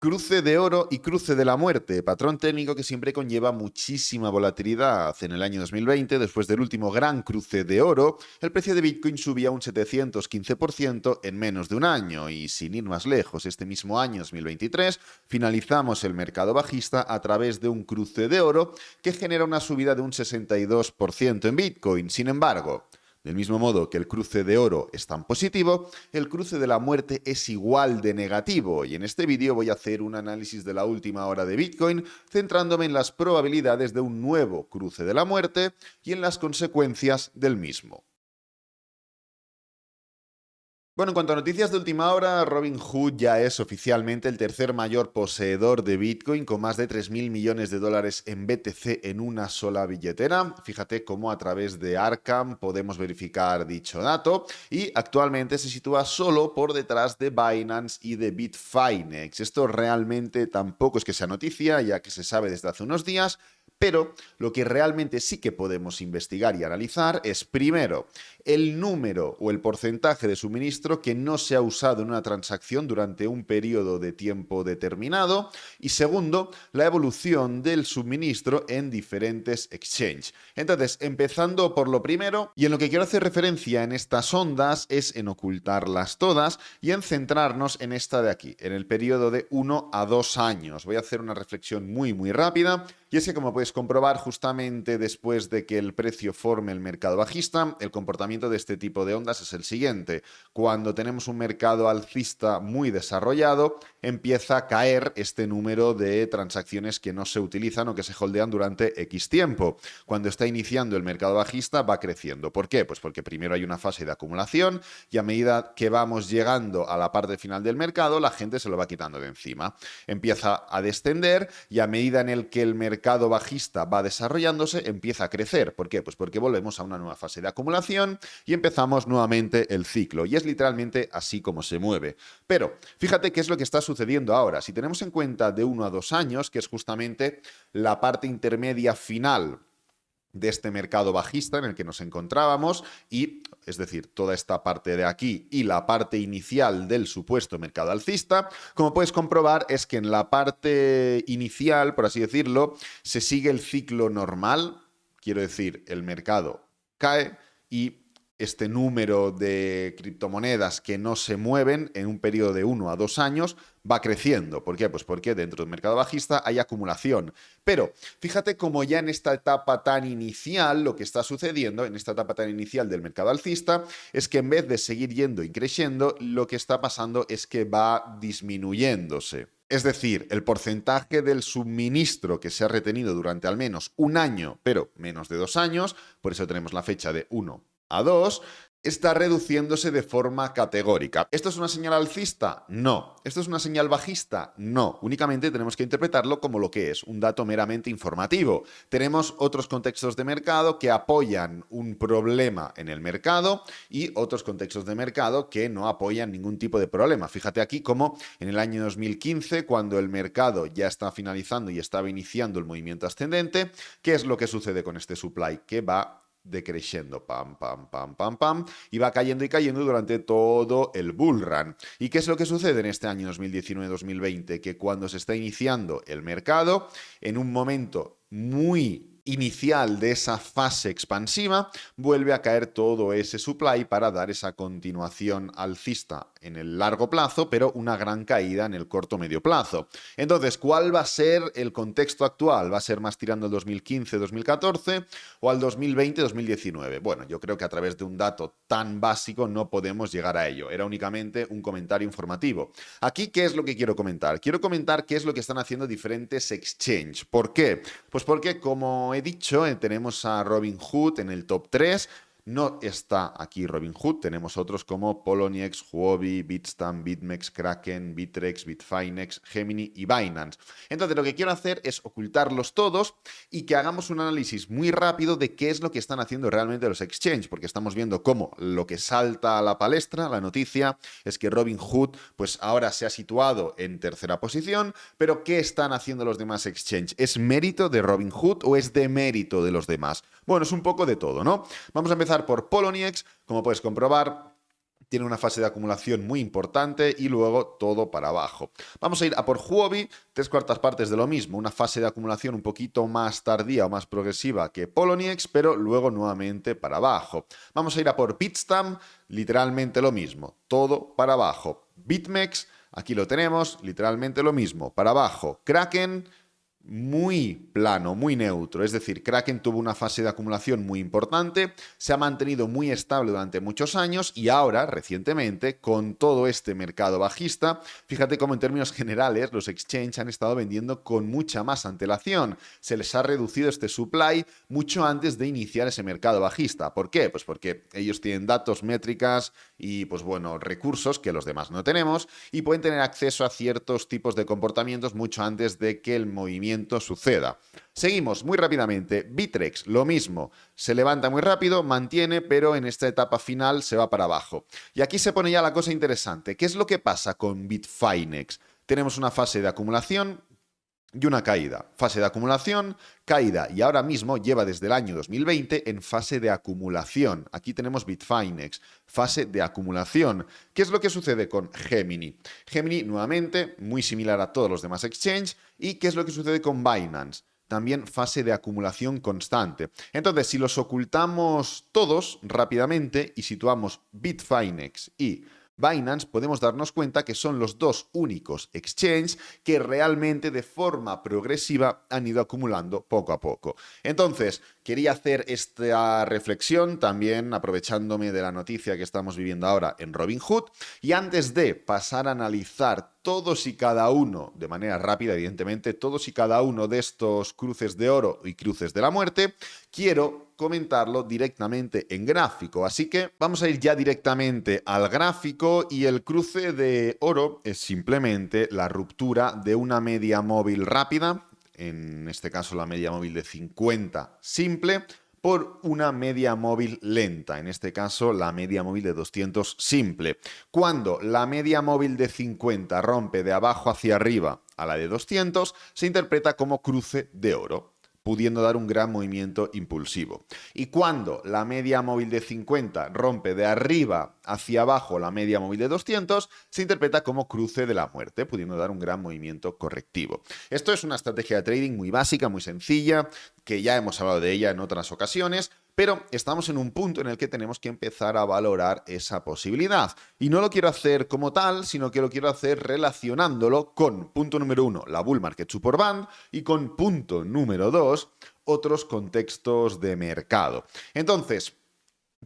Cruce de oro y cruce de la muerte, patrón técnico que siempre conlleva muchísima volatilidad. En el año 2020, después del último gran cruce de oro, el precio de Bitcoin subía un 715% en menos de un año. Y sin ir más lejos, este mismo año 2023 finalizamos el mercado bajista a través de un cruce de oro que genera una subida de un 62% en Bitcoin. Sin embargo, del mismo modo que el cruce de oro es tan positivo, el cruce de la muerte es igual de negativo, y en este vídeo voy a hacer un análisis de la última hora de Bitcoin, centrándome en las probabilidades de un nuevo cruce de la muerte y en las consecuencias del mismo. Bueno, en cuanto a noticias de última hora, Robinhood ya es oficialmente el tercer mayor poseedor de Bitcoin, con más de 3.000 millones de dólares en BTC en una sola billetera. Fíjate cómo a través de Arkham podemos verificar dicho dato, y actualmente se sitúa solo por detrás de Binance y de Bitfinex. Esto realmente tampoco es que sea noticia, ya que se sabe desde hace unos días, pero lo que realmente sí que podemos investigar y analizar es, primero, el número o el porcentaje de suministro que no se ha usado en una transacción durante un periodo de tiempo determinado, y segundo, la evolución del suministro en diferentes exchanges. Entonces, empezando por lo primero, y en lo que quiero hacer referencia en estas ondas es en ocultarlas todas y en centrarnos en esta de aquí, en el periodo de 1 a 2 años. Voy a hacer una reflexión muy rápida, y es que, como puedes comprobar, justamente después de que el precio forme el mercado bajista, el comportamiento de este tipo de ondas es el siguiente. Cuando tenemos un mercado alcista muy desarrollado, empieza a caer este número de transacciones que no se utilizan o que se holdean durante X tiempo. Cuando está iniciando el mercado bajista, va creciendo. ¿Por qué? Pues porque primero hay una fase de acumulación, y a medida que vamos llegando a la parte final del mercado, la gente se lo va quitando de encima. Empieza a descender, y a medida en el que el mercado bajista va desarrollándose, empieza a crecer. ¿Por qué? Pues porque volvemos a una nueva fase de acumulación y empezamos nuevamente el ciclo. Y es literalmente así como se mueve. Pero fíjate qué es lo que está sucediendo ahora. Si tenemos en cuenta de 1 a 2 años, que es justamente la parte intermedia final de este mercado bajista en el que nos encontrábamos, y es decir, toda esta parte de aquí y la parte inicial del supuesto mercado alcista, como puedes comprobar es que en la parte inicial, por así decirlo, se sigue el ciclo normal, quiero decir, el mercado cae y este número de criptomonedas que no se mueven en un periodo de 1 a 2 años va creciendo. ¿Por qué? Pues porque dentro del mercado bajista hay acumulación. Pero fíjate cómo ya en esta etapa tan inicial, lo que está sucediendo, en esta etapa tan inicial del mercado alcista, es que en vez de seguir yendo y creciendo, lo que está pasando es que va disminuyéndose. Es decir, el porcentaje del suministro que se ha retenido durante al menos un año, pero menos de 2 años, por eso tenemos la fecha de 1 a 2, está reduciéndose de forma categórica. ¿Esto es una señal alcista? No. ¿Esto es una señal bajista? No. Únicamente tenemos que interpretarlo como lo que es, un dato meramente informativo. Tenemos otros contextos de mercado que apoyan un problema en el mercado y otros contextos de mercado que no apoyan ningún tipo de problema. Fíjate aquí cómo en el año 2015, cuando el mercado ya está finalizando y estaba iniciando el movimiento ascendente, ¿qué es lo que sucede con este supply? Que va decreciendo, pam, y va cayendo y cayendo durante todo el bull run. ¿Y qué es lo que sucede en este año 2019-2020? Que cuando se está iniciando el mercado, en un momento muy inicial de esa fase expansiva, vuelve a caer todo ese supply para dar esa continuación alcista en el largo plazo, pero una gran caída en el corto-medio plazo. Entonces, ¿cuál va a ser el contexto actual? ¿Va a ser más tirando al 2015-2014 o al 2020-2019? Bueno, yo creo que a través de un dato tan básico no podemos llegar a ello. Era únicamente un comentario informativo. Aquí, ¿qué es lo que quiero comentar? Quiero comentar qué es lo que están haciendo diferentes exchanges. ¿Por qué? Pues porque, como he dicho, tenemos a Robinhood en el top 3. No está aquí Robinhood, tenemos otros como Poloniex, Huobi, Bitstamp, BitMEX, Kraken, Bittrex, Bitfinex, Gemini y Binance. Entonces, lo que quiero hacer es ocultarlos todos y que hagamos un análisis muy rápido de qué es lo que están haciendo realmente los exchanges, porque estamos viendo cómo lo que salta a la palestra, la noticia, es que Robinhood pues ahora se ha situado en tercera posición, pero ¿qué están haciendo los demás exchanges? ¿Es mérito de Robinhood o es demérito de los demás? Bueno, es un poco de todo, ¿no? Vamos a empezar por Poloniex. Como puedes comprobar, tiene una fase de acumulación muy importante y luego todo para abajo. Vamos a ir a por Huobi, 3/4 de lo mismo, una fase de acumulación un poquito más tardía o más progresiva que Poloniex, pero luego nuevamente para abajo. Vamos a ir a por Bitstamp, literalmente lo mismo, todo para abajo. BitMEX, aquí lo tenemos, literalmente lo mismo, para abajo. Kraken, muy plano, muy neutro, es decir, Kraken tuvo una fase de acumulación muy importante, se ha mantenido muy estable durante muchos años y ahora, recientemente, con todo este mercado bajista, fíjate cómo en términos generales los exchanges han estado vendiendo con mucha más antelación, se les ha reducido este supply mucho antes de iniciar ese mercado bajista. ¿Por qué? Pues porque ellos tienen datos, métricas y, pues bueno, recursos que los demás no tenemos y pueden tener acceso a ciertos tipos de comportamientos mucho antes de que el movimiento suceda. Seguimos muy rápidamente. Bittrex, lo mismo. Se levanta muy rápido, mantiene, pero en esta etapa final se va para abajo. Y aquí se pone ya la cosa interesante. ¿Qué es lo que pasa con Bitfinex? Tenemos una fase de acumulación y una caída. Fase de acumulación, caída, y ahora mismo lleva desde el año 2020 en fase de acumulación. Aquí tenemos Bitfinex, fase de acumulación. ¿Qué es lo que sucede con Gemini? Gemini, nuevamente, muy similar a todos los demás exchanges. ¿Y qué es lo que sucede con Binance? También fase de acumulación constante. Entonces, si los ocultamos todos rápidamente y situamos Bitfinex y Binance, podemos darnos cuenta que son los dos únicos exchanges que realmente de forma progresiva han ido acumulando poco a poco. Entonces, quería hacer esta reflexión también aprovechándome de la noticia que estamos viviendo ahora en Robinhood, y antes de pasar a analizar todos y cada uno, de manera rápida evidentemente, todos y cada uno de estos cruces de oro y cruces de la muerte, quiero comentarlo directamente en gráfico. Así que vamos a ir ya directamente al gráfico, y el cruce de oro es simplemente la ruptura de una media móvil rápida, en este caso la media móvil de 50 simple, por una media móvil lenta, en este caso la media móvil de 200 simple. Cuando la media móvil de 50 rompe de abajo hacia arriba a la de 200, se interpreta como cruce de oro, pudiendo dar un gran movimiento impulsivo. Y cuando la media móvil de 50 rompe de arriba hacia abajo la media móvil de 200, se interpreta como cruce de la muerte, pudiendo dar un gran movimiento correctivo. Esto es una estrategia de trading muy básica, muy sencilla, que ya hemos hablado de ella en otras ocasiones, pero estamos en un punto en el que tenemos que empezar a valorar esa posibilidad. Y no lo quiero hacer como tal, sino que lo quiero hacer relacionándolo con, punto número 1, la Bull Market Support Band, y con punto número 2, otros contextos de mercado. Entonces,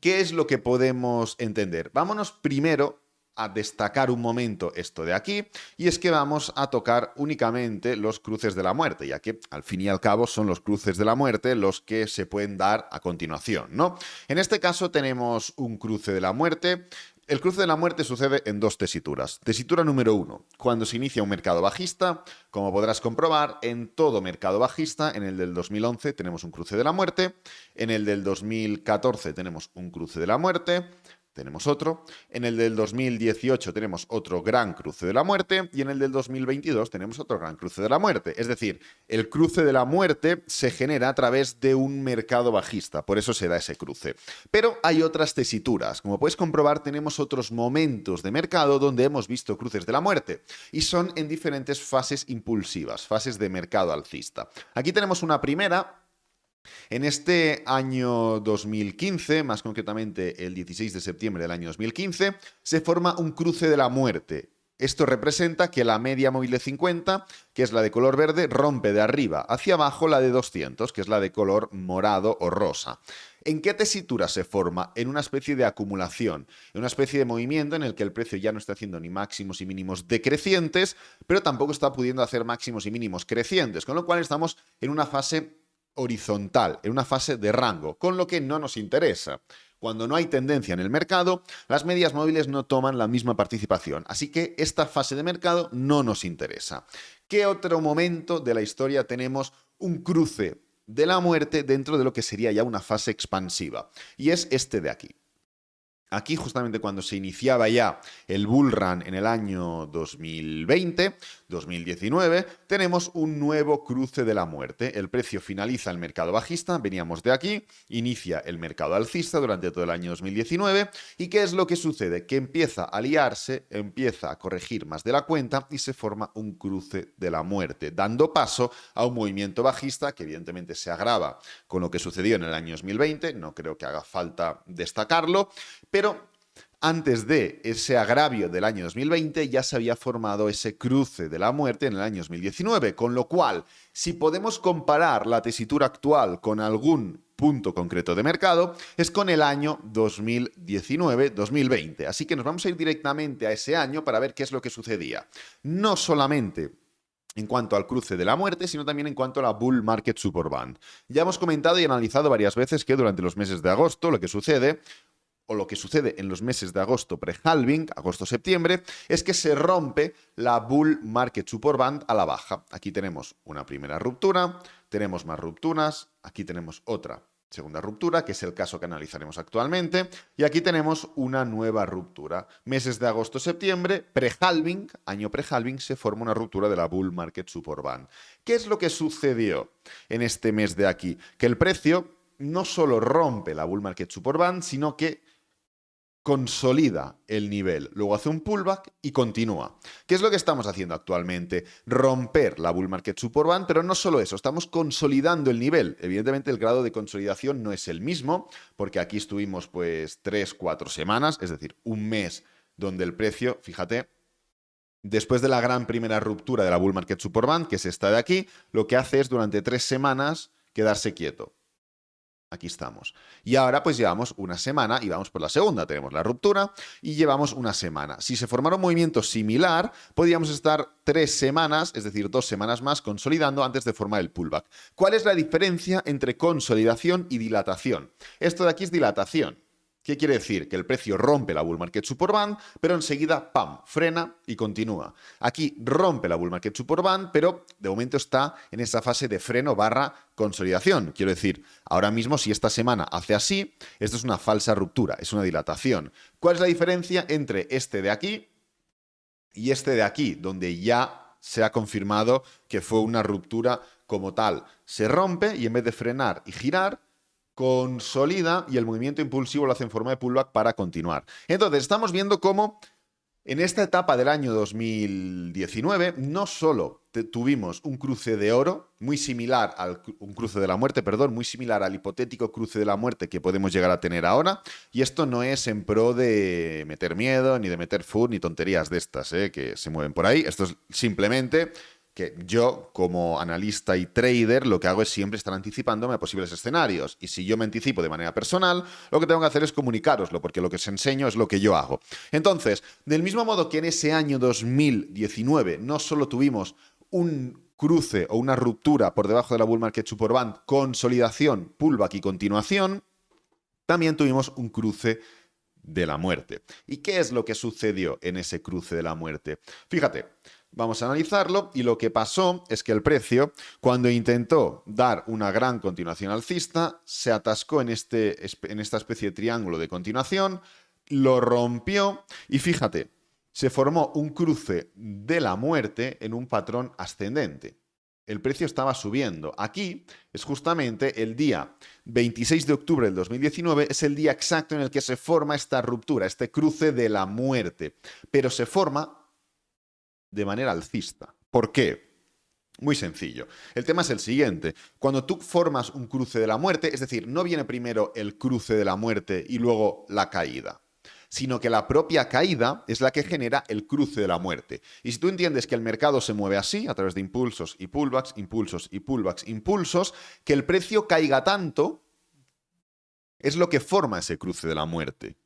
¿qué es lo que podemos entender? Vámonos primero a destacar un momento esto de aquí, y es que vamos a tocar únicamente los cruces de la muerte, ya que al fin y al cabo son los cruces de la muerte los que se pueden dar a continuación, ¿no? En este caso tenemos un cruce de la muerte. El cruce de la muerte sucede en dos tesituras. Tesitura número 1, cuando se inicia un mercado bajista. Como podrás comprobar, en todo mercado bajista, en el del 2011 tenemos un cruce de la muerte, en el del 2014 tenemos un cruce de la muerte, tenemos otro, en el del 2018 tenemos otro gran cruce de la muerte, y en el del 2022 tenemos otro gran cruce de la muerte. Es decir, el cruce de la muerte se genera a través de un mercado bajista, por eso se da ese cruce. Pero hay otras tesituras. Como puedes comprobar, tenemos otros momentos de mercado donde hemos visto cruces de la muerte, y son en diferentes fases impulsivas, fases de mercado alcista. Aquí tenemos una primera. En este año 2015, más concretamente el 16 de septiembre del año 2015, se forma un cruce de la muerte. Esto representa que la media móvil de 50, que es la de color verde, rompe de arriba hacia abajo la de 200, que es la de color morado o rosa. ¿En qué tesitura se forma? En una especie de acumulación, en una especie de movimiento en el que el precio ya no está haciendo ni máximos y mínimos decrecientes, pero tampoco está pudiendo hacer máximos y mínimos crecientes, con lo cual estamos en una fase horizontal, en una fase de rango, con lo que no nos interesa. Cuando no hay tendencia en el mercado, las medias móviles no toman la misma participación, así que esta fase de mercado no nos interesa. ¿Qué otro momento de la historia tenemos un cruce de la muerte dentro de lo que sería ya una fase expansiva? Y es este de aquí. Aquí, justamente cuando se iniciaba ya el bull run en el año 2020, 2019, tenemos un nuevo cruce de la muerte. El precio finaliza el mercado bajista, veníamos de aquí, inicia el mercado alcista durante todo el año 2019. ¿Y qué es lo que sucede? Que empieza a liarse, empieza a corregir más de la cuenta y se forma un cruce de la muerte, dando paso a un movimiento bajista que evidentemente se agrava con lo que sucedió en el año 2020, no creo que haga falta destacarlo, pero antes de ese agravio del año 2020 ya se había formado ese cruce de la muerte en el año 2019, con lo cual, si podemos comparar la tesitura actual con algún punto concreto de mercado, es con el año 2019-2020. Así que nos vamos a ir directamente a ese año para ver qué es lo que sucedía. No solamente en cuanto al cruce de la muerte, sino también en cuanto a la Bull Market Support Band. Ya hemos comentado y analizado varias veces que durante los meses de agosto lo que sucede, o lo que sucede en los meses de agosto pre-halving, agosto-septiembre, es que se rompe la Bull Market Support Band a la baja. Aquí tenemos una primera ruptura, tenemos más rupturas, aquí tenemos otra segunda ruptura, que es el caso que analizaremos actualmente, y aquí tenemos una nueva ruptura. Meses de agosto-septiembre, pre-halving, año pre-halving, se forma una ruptura de la Bull Market Support Band. ¿Qué es lo que sucedió en este mes de aquí? Que el precio no solo rompe la Bull Market Support Band, sino que consolida el nivel, luego hace un pullback y continúa. ¿Qué es lo que estamos haciendo actualmente? Romper la Bull Market Support Band, pero no solo eso, estamos consolidando el nivel. Evidentemente el grado de consolidación no es el mismo, porque aquí estuvimos pues 3-4 semanas, es decir, un mes donde el precio, fíjate, después de la gran primera ruptura de la Bull Market Support Band, que es esta de aquí, lo que hace es durante 3 semanas quedarse quieto. Aquí estamos. Y ahora pues llevamos una semana y vamos por la segunda. Tenemos la ruptura y llevamos una semana. Si se formara un movimiento similar, podríamos estar 3 semanas, es decir, 2 semanas más consolidando antes de formar el pullback. ¿Cuál es la diferencia entre consolidación y dilatación? Esto de aquí es dilatación. ¿Qué quiere decir? Que el precio rompe la Bull Market Support Band, pero enseguida, ¡pam!, frena y continúa. Aquí rompe la Bull Market Support Band, pero de momento está en esa fase de freno barra consolidación. Quiero decir, ahora mismo si esta semana hace así, esto es una falsa ruptura, es una dilatación. ¿Cuál es la diferencia entre este de aquí y este de aquí, donde ya se ha confirmado que fue una ruptura como tal? Se rompe y en vez de frenar y girar, consolida y el movimiento impulsivo lo hace en forma de pullback para continuar. Entonces, estamos viendo cómo en esta etapa del año 2019 no solo tuvimos un cruce de oro, muy similar un cruce de la muerte, perdón, muy similar al hipotético cruce de la muerte que podemos llegar a tener ahora, y esto no es en pro de meter miedo, ni de meter food, ni tonterías de estas, que se mueven por ahí. Esto es simplemente que yo, como analista y trader, lo que hago es siempre estar anticipándome a posibles escenarios. Y si yo me anticipo de manera personal, lo que tengo que hacer es comunicároslo, porque lo que os enseño es lo que yo hago. Entonces, del mismo modo que en ese año 2019 no solo tuvimos un cruce o una ruptura por debajo de la Bull Market Support Band, consolidación, pullback y continuación, también tuvimos un cruce de la muerte. ¿Y qué es lo que sucedió en ese cruce de la muerte? Fíjate, vamos a analizarlo y lo que pasó es que el precio, cuando intentó dar una gran continuación alcista, se atascó en esta especie de triángulo de continuación, lo rompió y fíjate, se formó un cruce de la muerte en un patrón ascendente. El precio estaba subiendo. Aquí es justamente el día 26 de octubre del 2019, es el día exacto en el que se forma esta ruptura, este cruce de la muerte. Pero se forma de manera alcista. ¿Por qué? Muy sencillo. El tema es el siguiente. Cuando tú formas un cruce de la muerte, es decir, no viene primero el cruce de la muerte y luego la caída, sino que la propia caída es la que genera el cruce de la muerte. Y si tú entiendes que el mercado se mueve así, a través de impulsos y pullbacks, impulsos y pullbacks, impulsos, que el precio caiga tanto, es lo que forma ese cruce de la muerte.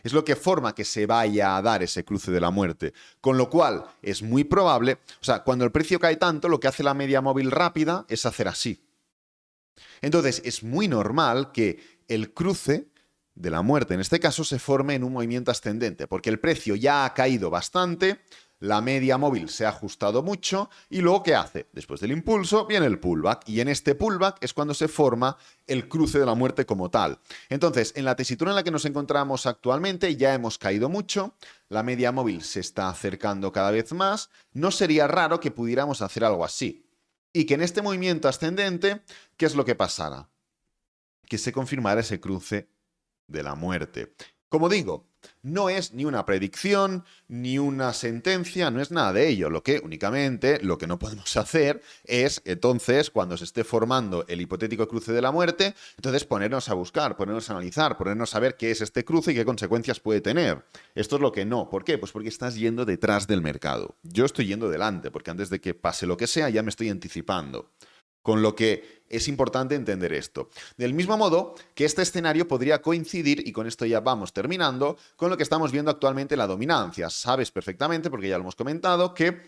Es lo que forma que se vaya a dar ese cruce de la muerte. Con lo cual, es muy probable, o sea, cuando el precio cae tanto, lo que hace la media móvil rápida es hacer así. Entonces, es muy normal que el cruce de la muerte, en este caso, se forme en un movimiento ascendente, porque el precio ya ha caído bastante, la media móvil se ha ajustado mucho y luego ¿qué hace? Después del impulso viene el pullback y en este pullback es cuando se forma el cruce de la muerte como tal. Entonces, en la tesitura en la que nos encontramos actualmente ya hemos caído mucho, la media móvil se está acercando cada vez más, no sería raro que pudiéramos hacer algo así. Y que en este movimiento ascendente, ¿qué es lo que pasara? Que se confirmara ese cruce de la muerte. Como digo, no es ni una predicción, ni una sentencia, no es nada de ello. Lo que no podemos hacer es, entonces, cuando se esté formando el hipotético cruce de la muerte, entonces ponernos a buscar, ponernos a analizar, ponernos a ver qué es este cruce y qué consecuencias puede tener. Esto es lo que no. ¿Por qué? Pues porque estás yendo detrás del mercado. Yo estoy yendo delante, porque antes de que pase lo que sea, ya me estoy anticipando. Con lo que es importante entender esto. Del mismo modo que este escenario podría coincidir, y con esto ya vamos terminando, con lo que estamos viendo actualmente en la dominancia. Sabes perfectamente, porque ya lo hemos comentado, que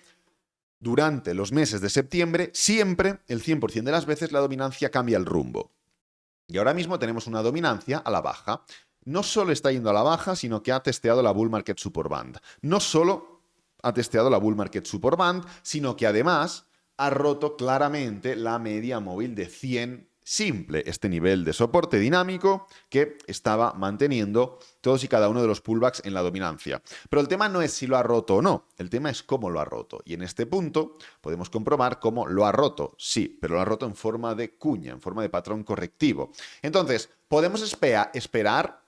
durante los meses de septiembre, siempre, el 100% de las veces, la dominancia cambia el rumbo. Y ahora mismo tenemos una dominancia a la baja. No solo está yendo a la baja, sino que ha testeado la Bull Market Support Band. No solo ha testeado la Bull Market Support Band, sino que además ha roto claramente la media móvil de 100 simple, este nivel de soporte dinámico que estaba manteniendo todos y cada uno de los pullbacks en la dominancia. Pero el tema no es si lo ha roto o no, el tema es cómo lo ha roto. Y en este punto podemos comprobar cómo lo ha roto, sí, pero lo ha roto en forma de cuña, en forma de patrón correctivo. Entonces, podemos esperar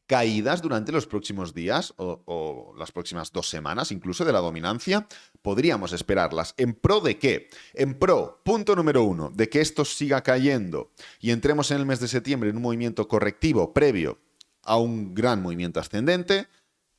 caídas durante los próximos días o las próximas 2 semanas, incluso de la dominancia. Podríamos esperarlas. ¿En pro de qué? En pro, punto número 1, de que esto siga cayendo y entremos en el mes de septiembre en un movimiento correctivo previo a un gran movimiento ascendente.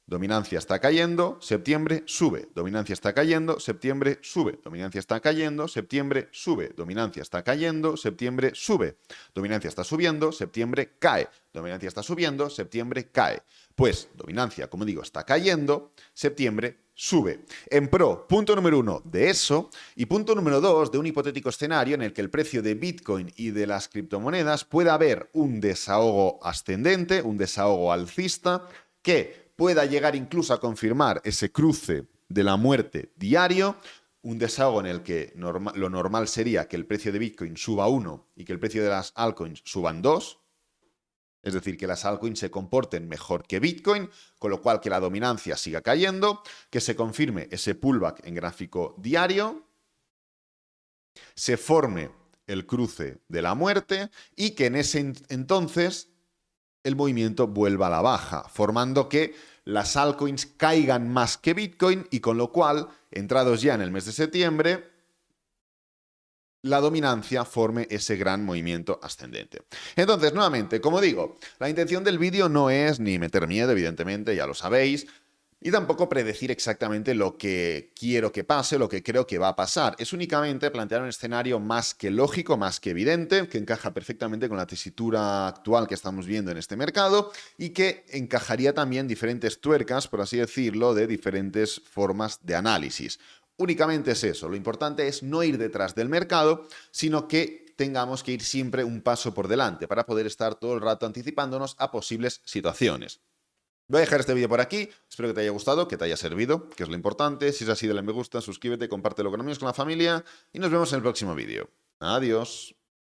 Dominancia está cayendo, septiembre sube, dominancia está cayendo, septiembre sube, dominancia está cayendo, septiembre sube, dominancia está cayendo, septiembre sube, dominancia está subiendo, septiembre cae, dominancia está subiendo, septiembre cae. Pues dominancia, como digo, está cayendo, septiembre sube. En pro, punto número 1 de eso, y punto número 2 de un hipotético escenario en el que el precio de Bitcoin y de las criptomonedas pueda haber un desahogo ascendente, un desahogo alcista, que pueda llegar incluso a confirmar ese cruce de la muerte diario, un desahogo en el que lo normal sería que el precio de Bitcoin suba 1 y que el precio de las altcoins suban 2, es decir, que las altcoins se comporten mejor que Bitcoin, con lo cual que la dominancia siga cayendo, que se confirme ese pullback en gráfico diario, se forme el cruce de la muerte y que en ese entonces el movimiento vuelva a la baja, formando que las altcoins caigan más que Bitcoin y con lo cual, entrados ya en el mes de septiembre, la dominancia forme ese gran movimiento ascendente. Entonces, nuevamente, como digo, la intención del vídeo no es ni meter miedo, evidentemente, ya lo sabéis, y tampoco predecir exactamente lo que quiero que pase, lo que creo que va a pasar. Es únicamente plantear un escenario más que lógico, más que evidente, que encaja perfectamente con la tesitura actual que estamos viendo en este mercado y que encajaría también diferentes tuercas, por así decirlo, de diferentes formas de análisis. Únicamente es eso. Lo importante es no ir detrás del mercado, sino que tengamos que ir siempre un paso por delante para poder estar todo el rato anticipándonos a posibles situaciones. Voy a dejar este vídeo por aquí, espero que te haya gustado, que te haya servido, que es lo importante. Si es así, dale me gusta, suscríbete, compártelo con amigos, con la familia y nos vemos en el próximo vídeo. Adiós.